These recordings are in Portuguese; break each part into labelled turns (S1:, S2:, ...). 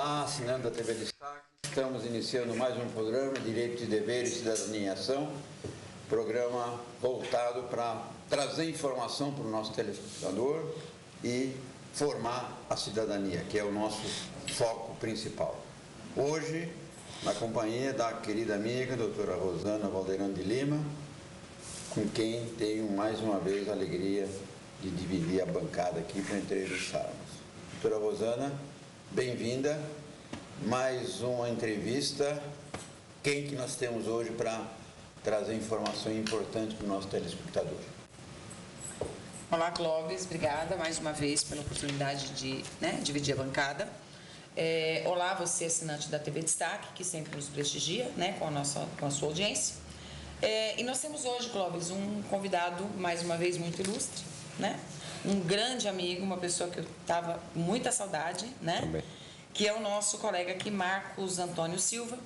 S1: Olá, assinante da TV Destaque. Estamos iniciando mais um programa, Direito e Deveres, Cidadania em Ação. Programa voltado para trazer informação para o nosso telespectador e formar a cidadania, que é o nosso foco principal. Hoje, na companhia da querida amiga, doutora Rosana Valdeirão de Lima, com quem tenho mais uma vez a alegria de dividir a bancada aqui para entrevistarmos. Doutora Rosana, bem-vinda. Mais uma entrevista. Quem que nós temos hoje para trazer informação importante para o nosso telespectador?
S2: Olá, Clóvis. Obrigada mais uma vez pela oportunidade de dividir a bancada. Olá, você assinante da TV Destaque, que sempre nos prestigia, com a sua audiência. E nós temos hoje, Clóvis, um convidado, mais uma vez, muito ilustre, um grande amigo, uma pessoa que eu estava com muita saudade,
S3: Também.
S2: Que é o nosso colega aqui, Marcos Antônio Silva.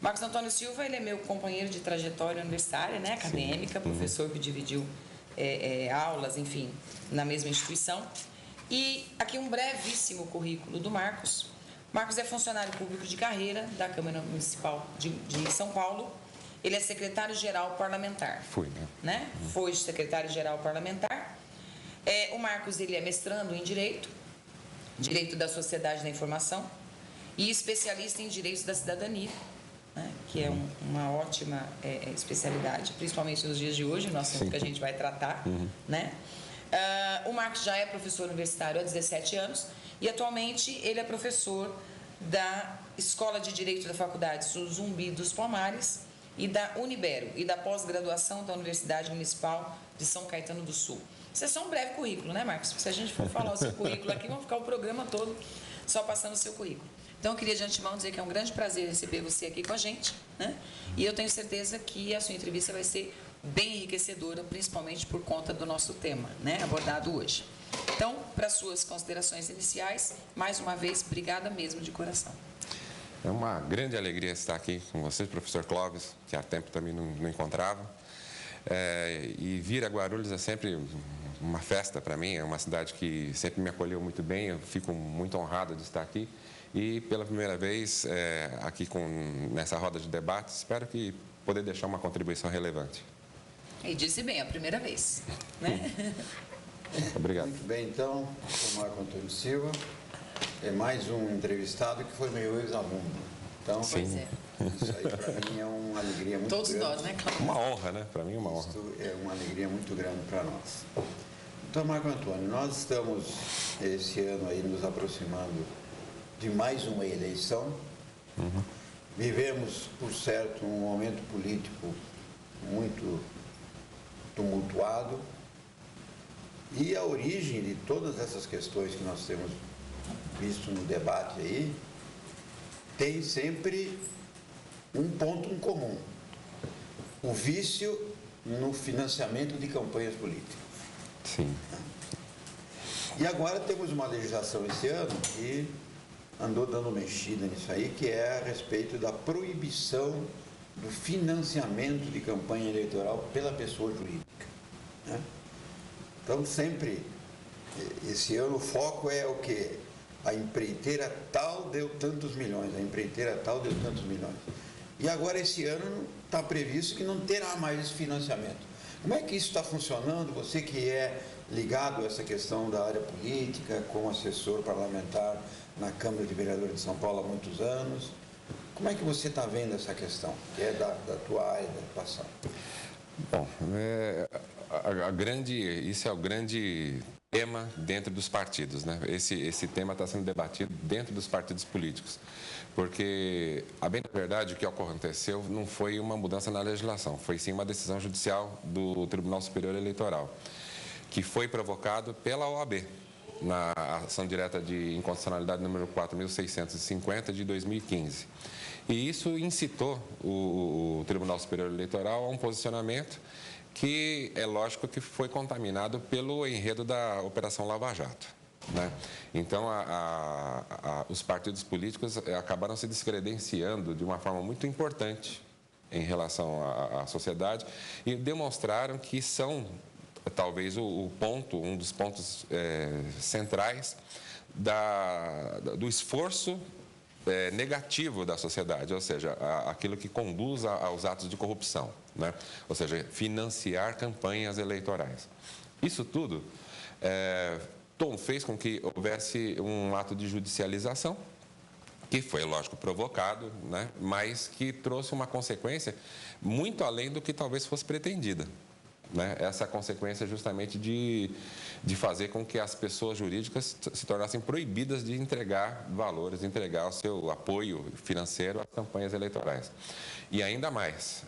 S2: Marcos Antônio Silva, ele é meu companheiro de trajetória universitária, acadêmica, professor que dividiu aulas, enfim, na mesma instituição. E aqui um brevíssimo currículo do Marcos. Marcos é funcionário público de carreira da Câmara Municipal de São Paulo. Ele é secretário-geral parlamentar. Foi secretário-geral parlamentar. O Marcos, ele é mestrando em Direito da Sociedade da Informação e especialista em Direitos da Cidadania, que é uma ótima especialidade, principalmente nos dias de hoje, no assunto que a gente vai tratar. O Marcos já é professor universitário há 17 anos e atualmente ele é professor da Escola de Direito da Faculdade Zumbi dos Palmares e da Unibero e da pós-graduação da Universidade Municipal de São Caetano do Sul. Isso é só um breve currículo, Marcos? Porque se a gente for falar o seu currículo aqui, vamos ficar o programa todo só passando o seu currículo. Então, eu queria de antemão dizer que é um grande prazer receber você aqui com a gente, E eu tenho certeza que a sua entrevista vai ser bem enriquecedora, principalmente por conta do nosso tema, abordado hoje. Então, para suas considerações iniciais, mais uma vez, obrigada mesmo de coração.
S3: É uma grande alegria estar aqui com você, professor Clóvis, que há tempo também não encontrava. E vir a Guarulhos é sempre uma festa para mim, é uma cidade que sempre me acolheu muito bem, eu fico muito honrado de estar aqui. E pela primeira vez aqui nessa roda de debate, espero que poder deixar uma contribuição relevante.
S2: E disse bem, a primeira vez,
S3: Obrigado.
S1: Muito bem, então, o Marco Antônio Silva é mais um entrevistado que foi meu ex-aluno. Então,
S2: Pois é.
S1: Isso aí para mim é uma alegria muito
S2: Todos
S1: grande.
S2: nós, Cláudio?
S3: Uma honra, Para mim, uma honra.
S1: Isso é uma alegria muito grande para nós. Então, Marco Antônio, nós estamos esse ano aí nos aproximando de mais uma eleição. Vivemos, por certo, um momento político muito tumultuado e a origem de todas essas questões que nós temos visto no debate aí tem sempre um ponto em comum: o vício no financiamento de campanhas políticas.
S3: Sim.
S1: E agora temos uma legislação esse ano que andou dando mexida nisso aí, que é a respeito da proibição do financiamento de campanha eleitoral pela pessoa jurídica. Então, sempre, esse ano, o foco é o quê? A empreiteira tal deu tantos milhões, a empreiteira tal deu tantos milhões. E agora, esse ano, está previsto que não terá mais esse financiamento. Como é que isso está funcionando? Você que é ligado a essa questão da área política, como assessor parlamentar na Câmara de Vereadores de São Paulo há muitos anos, como é que você está vendo essa questão, que é da tua área de atuação?
S3: Bom, isso é o grande tema dentro dos partidos, Esse tema está sendo debatido dentro dos partidos políticos, porque, a bem da verdade, o que aconteceu não foi uma mudança na legislação, foi sim uma decisão judicial do Tribunal Superior Eleitoral, que foi provocado pela OAB, na ação direta de inconstitucionalidade número 4.650 de 2015. E isso incitou o Tribunal Superior Eleitoral a um posicionamento que é lógico que foi contaminado pelo enredo da Operação Lava Jato. Então, os partidos políticos acabaram se descredenciando de uma forma muito importante em relação à sociedade e demonstraram que são talvez um dos pontos centrais do esforço negativo da sociedade, ou seja, aquilo que conduz aos atos de corrupção, né? Ou seja, financiar campanhas eleitorais. Isso tudo fez com que houvesse um ato de judicialização, que foi, lógico, provocado, né? Mas que trouxe uma consequência muito além do que talvez fosse pretendida. Né? Essa consequência justamente de fazer com que as pessoas jurídicas se tornassem proibidas de entregar valores, de entregar o seu apoio financeiro às campanhas eleitorais. E ainda mais,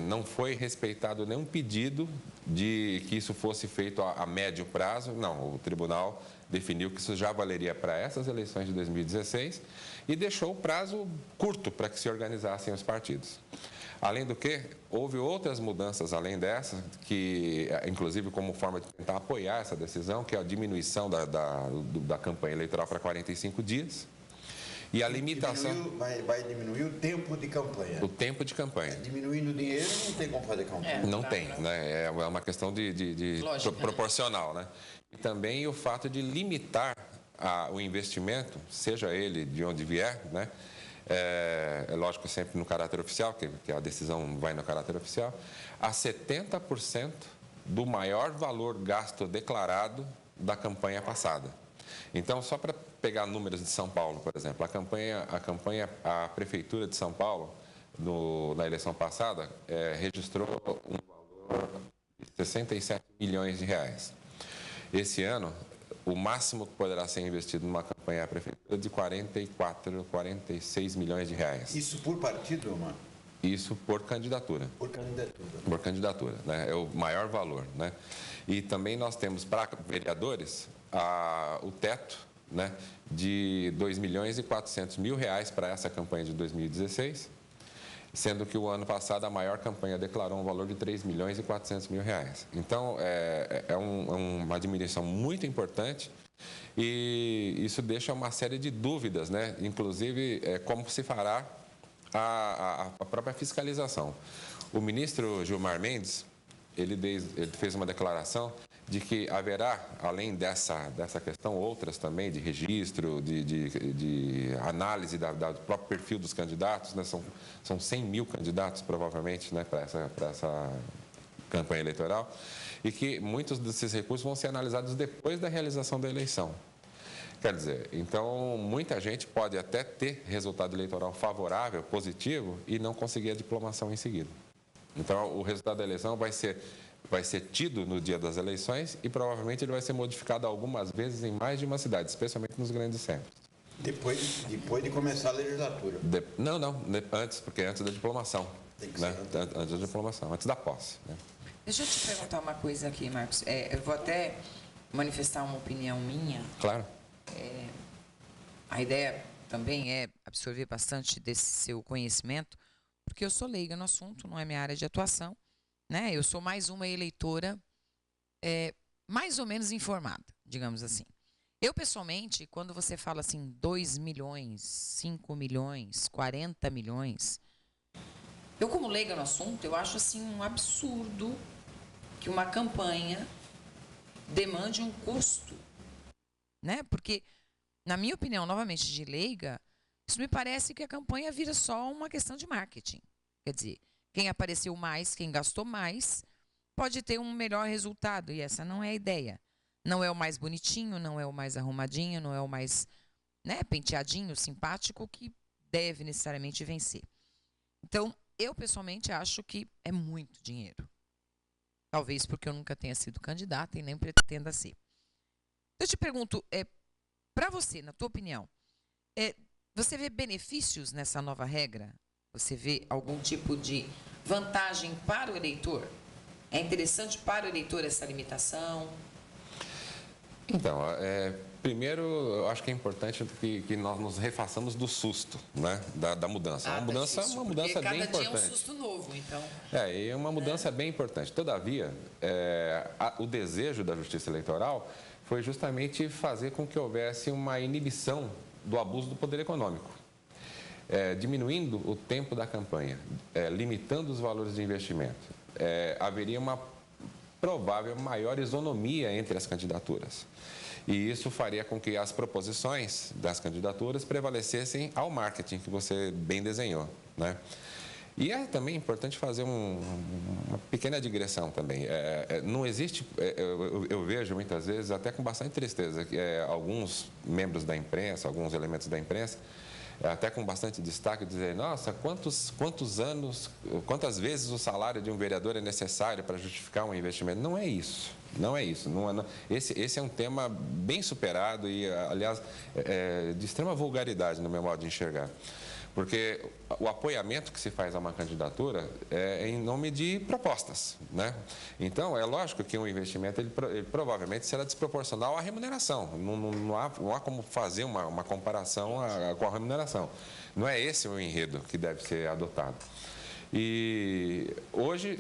S3: não foi respeitado nenhum pedido de que isso fosse feito a médio prazo. Não, o tribunal definiu que isso já valeria para essas eleições de 2016 e deixou o prazo curto para que se organizassem os partidos. Além do que, houve outras mudanças além dessa, que, inclusive como forma de tentar apoiar essa decisão, que é a diminuição da campanha eleitoral para 45 dias. E a limitação...
S1: Vai diminuir o tempo de campanha.
S3: O tempo de campanha.
S1: Diminuindo o dinheiro, não tem como fazer campanha.
S3: Não tem, né? É uma questão
S2: Lógica,
S3: proporcional, né? E também o fato de limitar o investimento, seja ele de onde vier, né? É lógico, sempre no caráter oficial, que a decisão vai no caráter oficial, a 70% do maior valor gasto declarado da campanha passada. Então, só para pegar números de São Paulo, por exemplo, a Prefeitura de São Paulo, na eleição passada, registrou um valor de 67 milhões de reais. Esse ano, o máximo que poderá ser investido numa campanha à prefeitura é de 46 milhões de reais.
S1: Isso por partido, mano?
S3: Isso por candidatura.
S1: Por candidatura.
S3: Por candidatura, né? É o maior valor, né? E também nós temos para vereadores o teto, né, de 2 milhões e 400 mil reais para essa campanha de 2016, sendo que o ano passado a maior campanha declarou um valor de 3 milhões e 400 mil reais. Então, é uma diminuição muito importante e isso deixa uma série de dúvidas, né? Inclusive, como se fará a própria fiscalização. O ministro Gilmar Mendes, ele fez uma declaração de que haverá, além dessa questão, outras também, de registro, de análise do próprio perfil dos candidatos, né? São 100 mil candidatos, provavelmente, né, para essa campanha eleitoral, e que muitos desses recursos vão ser analisados depois da realização da eleição. Quer dizer, então, muita gente pode até ter resultado eleitoral favorável, positivo, e não conseguir a diplomação em seguida. Então, o resultado da eleição vai ser tido no dia das eleições e provavelmente ele vai ser modificado algumas vezes em mais de uma cidade, especialmente nos grandes centros.
S1: Depois de começar a legislatura?
S3: Não, antes, porque é antes da diplomação.
S1: Tem que
S3: né?
S1: ser
S3: Antes da diplomação, antes da posse. Né?
S2: Deixa eu te perguntar uma coisa aqui, Marcos. Eu vou até manifestar uma opinião minha.
S3: Claro.
S2: A ideia também é absorver bastante desse seu conhecimento, porque eu sou leiga no assunto, não é minha área de atuação. Né? Eu sou mais uma eleitora mais ou menos informada, digamos assim. Eu, pessoalmente, quando você fala assim, 2 milhões, 5 milhões, 40 milhões, eu, como leiga no assunto, eu acho assim um absurdo que uma campanha demande um custo. Né? Porque, na minha opinião, novamente, de leiga, isso me parece que a campanha vira só uma questão de marketing. Quer dizer, quem apareceu mais, quem gastou mais, pode ter um melhor resultado. E essa não é a ideia. Não é o mais bonitinho, não é o mais arrumadinho, não é o mais, né, penteadinho, simpático, que deve necessariamente vencer. Então, eu pessoalmente acho que é muito dinheiro. Talvez porque eu nunca tenha sido candidata e nem pretenda ser. Eu te pergunto, para você, na tua opinião, você vê benefícios nessa nova regra? Você vê algum tipo de vantagem para o eleitor? É interessante para o eleitor essa limitação?
S3: Então, primeiro, eu acho que é importante que nós nos refaçamos do susto, né, da mudança. Uma mudança bem importante.
S2: Cada dia é um susto novo, então.
S3: E é uma mudança bem importante. Todavia, o desejo da Justiça Eleitoral foi justamente fazer com que houvesse uma inibição do abuso do poder econômico. Diminuindo o tempo da campanha, limitando os valores de investimento, haveria uma provável maior isonomia entre as candidaturas. E isso faria com que as proposições das candidaturas prevalecessem ao marketing que você bem desenhou, né? E é também importante fazer uma pequena digressão também. Não existe, eu vejo muitas vezes, até com bastante tristeza, que alguns membros da imprensa, alguns elementos da imprensa, até com bastante destaque, dizer, nossa, quantas vezes o salário de um vereador é necessário para justificar um investimento? Não é isso. Não é isso. Esse é um tema bem superado e, aliás, de extrema vulgaridade no meu modo de enxergar. Porque o apoiamento que se faz a uma candidatura é em nome de propostas, né? Então, é lógico que um investimento ele provavelmente será desproporcional à remuneração. Não há como fazer uma comparação com a remuneração. Não é esse o enredo que deve ser adotado. E hoje,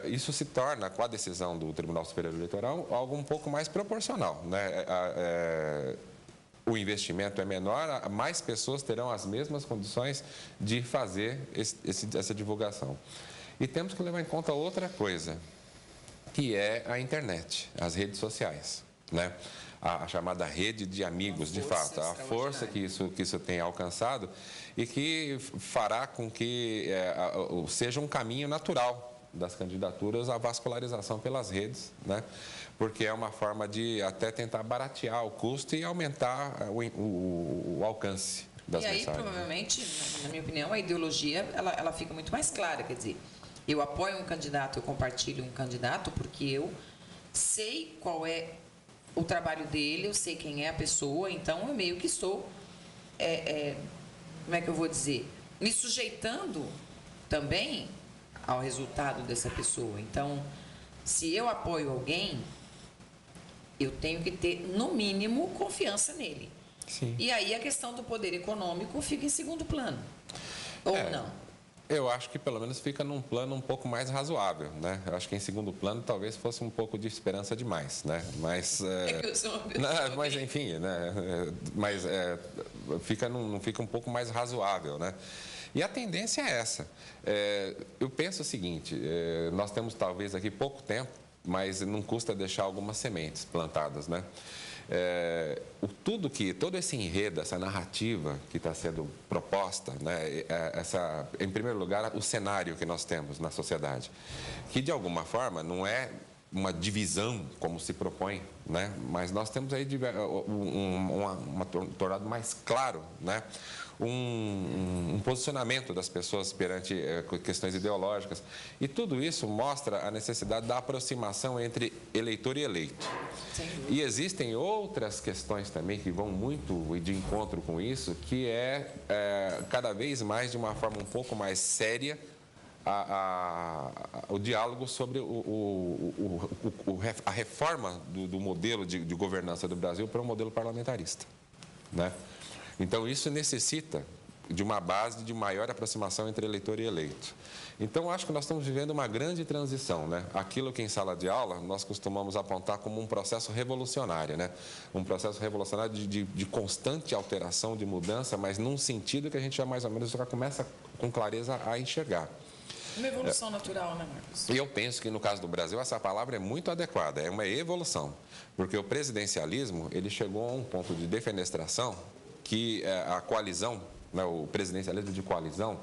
S3: isso se torna, com a decisão do Tribunal Superior Eleitoral, algo um pouco mais proporcional, né? O investimento é menor, mais pessoas terão as mesmas condições de fazer essa divulgação. E temos que levar em conta outra coisa, que é a internet, as redes sociais, né? A chamada rede de amigos, de fato, a força que isso tem alcançado e que fará com que seja um caminho natural das candidaturas a vascularização pelas redes, né? Porque é uma forma de até tentar baratear o custo e aumentar o alcance das mensagens.
S2: E aí, provavelmente, na minha opinião, a ideologia ela fica muito mais clara. Quer dizer, eu apoio um candidato, eu compartilho um candidato porque eu sei qual é o trabalho dele, eu sei quem é a pessoa, então eu meio que estou, como é que eu vou dizer, me sujeitando também ao resultado dessa pessoa. Então, se eu apoio alguém, eu tenho que ter, no mínimo, confiança nele.
S3: Sim.
S2: E aí a questão do poder econômico fica em segundo plano. Ou não?
S3: Eu acho que pelo menos fica num plano um pouco mais razoável, né? Eu acho que em segundo plano talvez fosse um pouco de esperança demais, né? Mas,
S2: que eu sou uma pessoa
S3: mas enfim, né? Mas não fica um pouco mais razoável, né? E a tendência é essa. Eu penso o seguinte, nós temos talvez aqui pouco tempo, mas não custa deixar algumas sementes plantadas, né? Todo esse enredo, essa narrativa que está sendo proposta, né? Em primeiro lugar, o cenário que nós temos na sociedade, que de alguma forma não é uma divisão como se propõe, né? Mas nós temos aí tornado mais claro, né? Um posicionamento das pessoas perante questões ideológicas. E tudo isso mostra a necessidade da aproximação entre eleitor e eleito. E existem outras questões também que vão muito de encontro com isso, que cada vez mais, de uma forma um pouco mais séria, o diálogo sobre a reforma do modelo de governança do Brasil para um modelo parlamentarista, né? Então, isso necessita de uma base de maior aproximação entre eleitor e eleito. Então, acho que nós estamos vivendo uma grande transição, né? Aquilo que em sala de aula nós costumamos apontar como um processo revolucionário, né? Um processo revolucionário de constante alteração, de mudança, mas num sentido que a gente já mais ou menos já começa com clareza a enxergar.
S2: Uma evolução natural, né, Marcos?
S3: E eu penso que no caso do Brasil essa palavra é muito adequada, é uma evolução, porque o presidencialismo ele chegou a um ponto de defenestração que a coalizão, né, o presidencialismo de coalizão,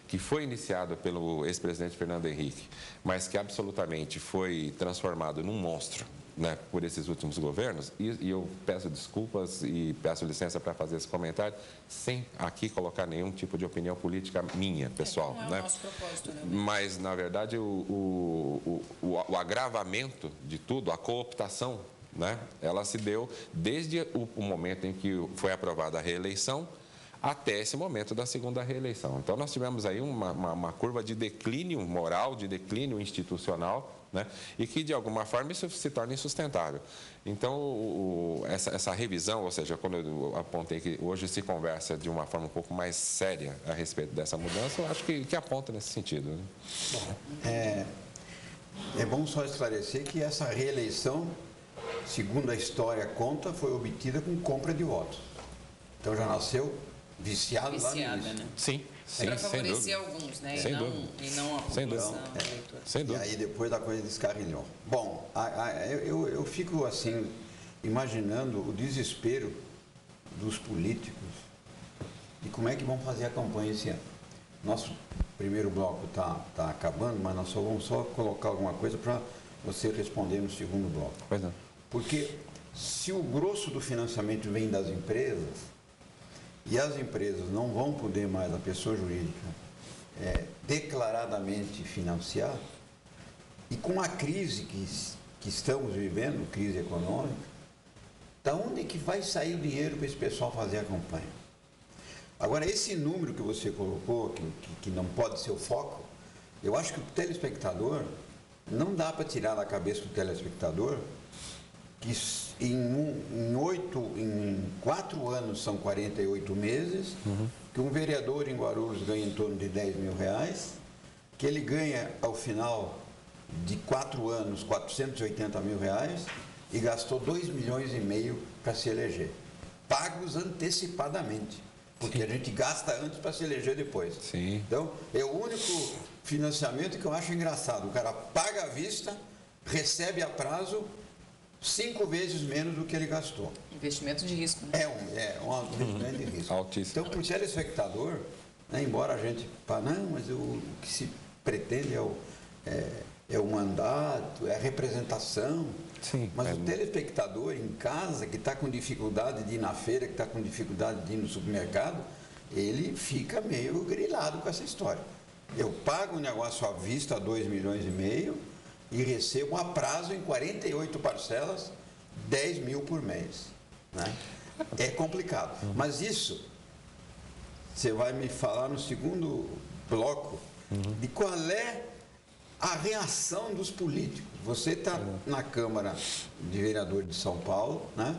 S3: que foi iniciado pelo ex-presidente Fernando Henrique, mas que absolutamente foi transformado num monstro, né, por esses últimos governos, e eu peço desculpas e peço licença para fazer esse comentário, sem aqui colocar nenhum tipo de opinião política minha, pessoal.
S2: Não é
S3: né?
S2: o nosso propósito, né?
S3: Mas, na verdade, o agravamento de tudo, a cooptação, né, ela se deu desde o momento em que foi aprovada a reeleição até esse momento da segunda reeleição. Então, nós tivemos aí uma curva de declínio moral, de declínio institucional, né, e que, de alguma forma, isso se torna insustentável. Então, essa revisão, ou seja, quando eu apontei que hoje se conversa de uma forma um pouco mais séria a respeito dessa mudança, eu acho que aponta nesse sentido. Né?
S1: Bom, é bom só esclarecer que essa reeleição, segundo a história conta, foi obtida com compra de votos. Então já nasceu viciada lá no início.
S2: Né?
S3: Sim,
S2: para favorecer alguns, né?
S3: Sem
S2: e
S3: dúvida.
S2: não a população eleitora.
S3: Sem dúvida.
S1: E aí depois a coisa descarrilhou. Bom, eu fico assim imaginando o desespero dos políticos e como é que vão fazer a campanha esse ano. Nosso primeiro bloco está acabando, mas nós vamos colocar alguma coisa para você responder no segundo bloco.
S3: Pois não.
S1: Porque se o grosso do financiamento vem das empresas, e as empresas não vão poder mais, a pessoa jurídica, declaradamente financiar, e com a crise que estamos vivendo, crise econômica, da onde é que vai sair o dinheiro para esse pessoal fazer a campanha? Agora, esse número que você colocou, que não pode ser o foco, eu acho que o telespectador, não dá para tirar da cabeça do telespectador que em 4 anos são 48 meses, que um vereador em Guarulhos ganha em torno de R$10.000, que ele ganha ao final de 4 anos R$480.000 e gastou R$2,5 milhões para se eleger, pagos antecipadamente, porque a gente gasta antes para se eleger depois.
S3: Sim.
S1: Então, é o único financiamento que eu acho engraçado. O cara paga à vista, recebe a prazo 5 vezes menos do que ele gastou.
S2: Investimento de risco, né?
S1: É um investimento de risco.
S3: Altíssimo.
S1: Então, para o telespectador, né, embora a gente fale, não, mas o que se pretende é o mandato, é a representação.
S3: Sim,
S1: mas o telespectador em casa, que está com dificuldade de ir na feira, que está com dificuldade de ir no supermercado, ele fica meio grilado com essa história. Eu pago um negócio à vista, R$2,5 milhões, e recebo a prazo em 48 parcelas, 10 mil por mês. Né? É complicado. Mas isso, você vai me falar no segundo bloco, de qual é a reação dos políticos. Você está na Câmara de Vereadores de São Paulo, né?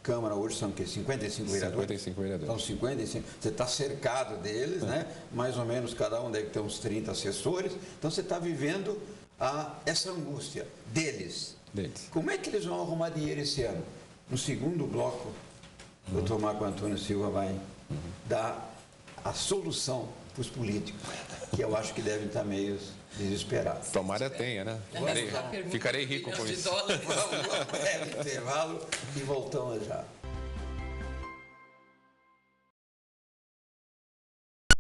S1: Câmara hoje são o quê? 55 vereadores?
S3: 55 vereadores.
S1: Então, 55. Você está cercado deles, né? Mais ou menos cada um deve ter uns 30 assessores. Então, você está vivendo essa angústia deles. Como é que eles vão arrumar dinheiro esse ano? No segundo bloco, o doutor Marco Antônio Silva vai dar a solução para os políticos, que eu acho que devem estar meio desesperados.
S3: Tomara tenha, né? Ficarei rico com isso.
S1: Vamos intervalo e voltamos já.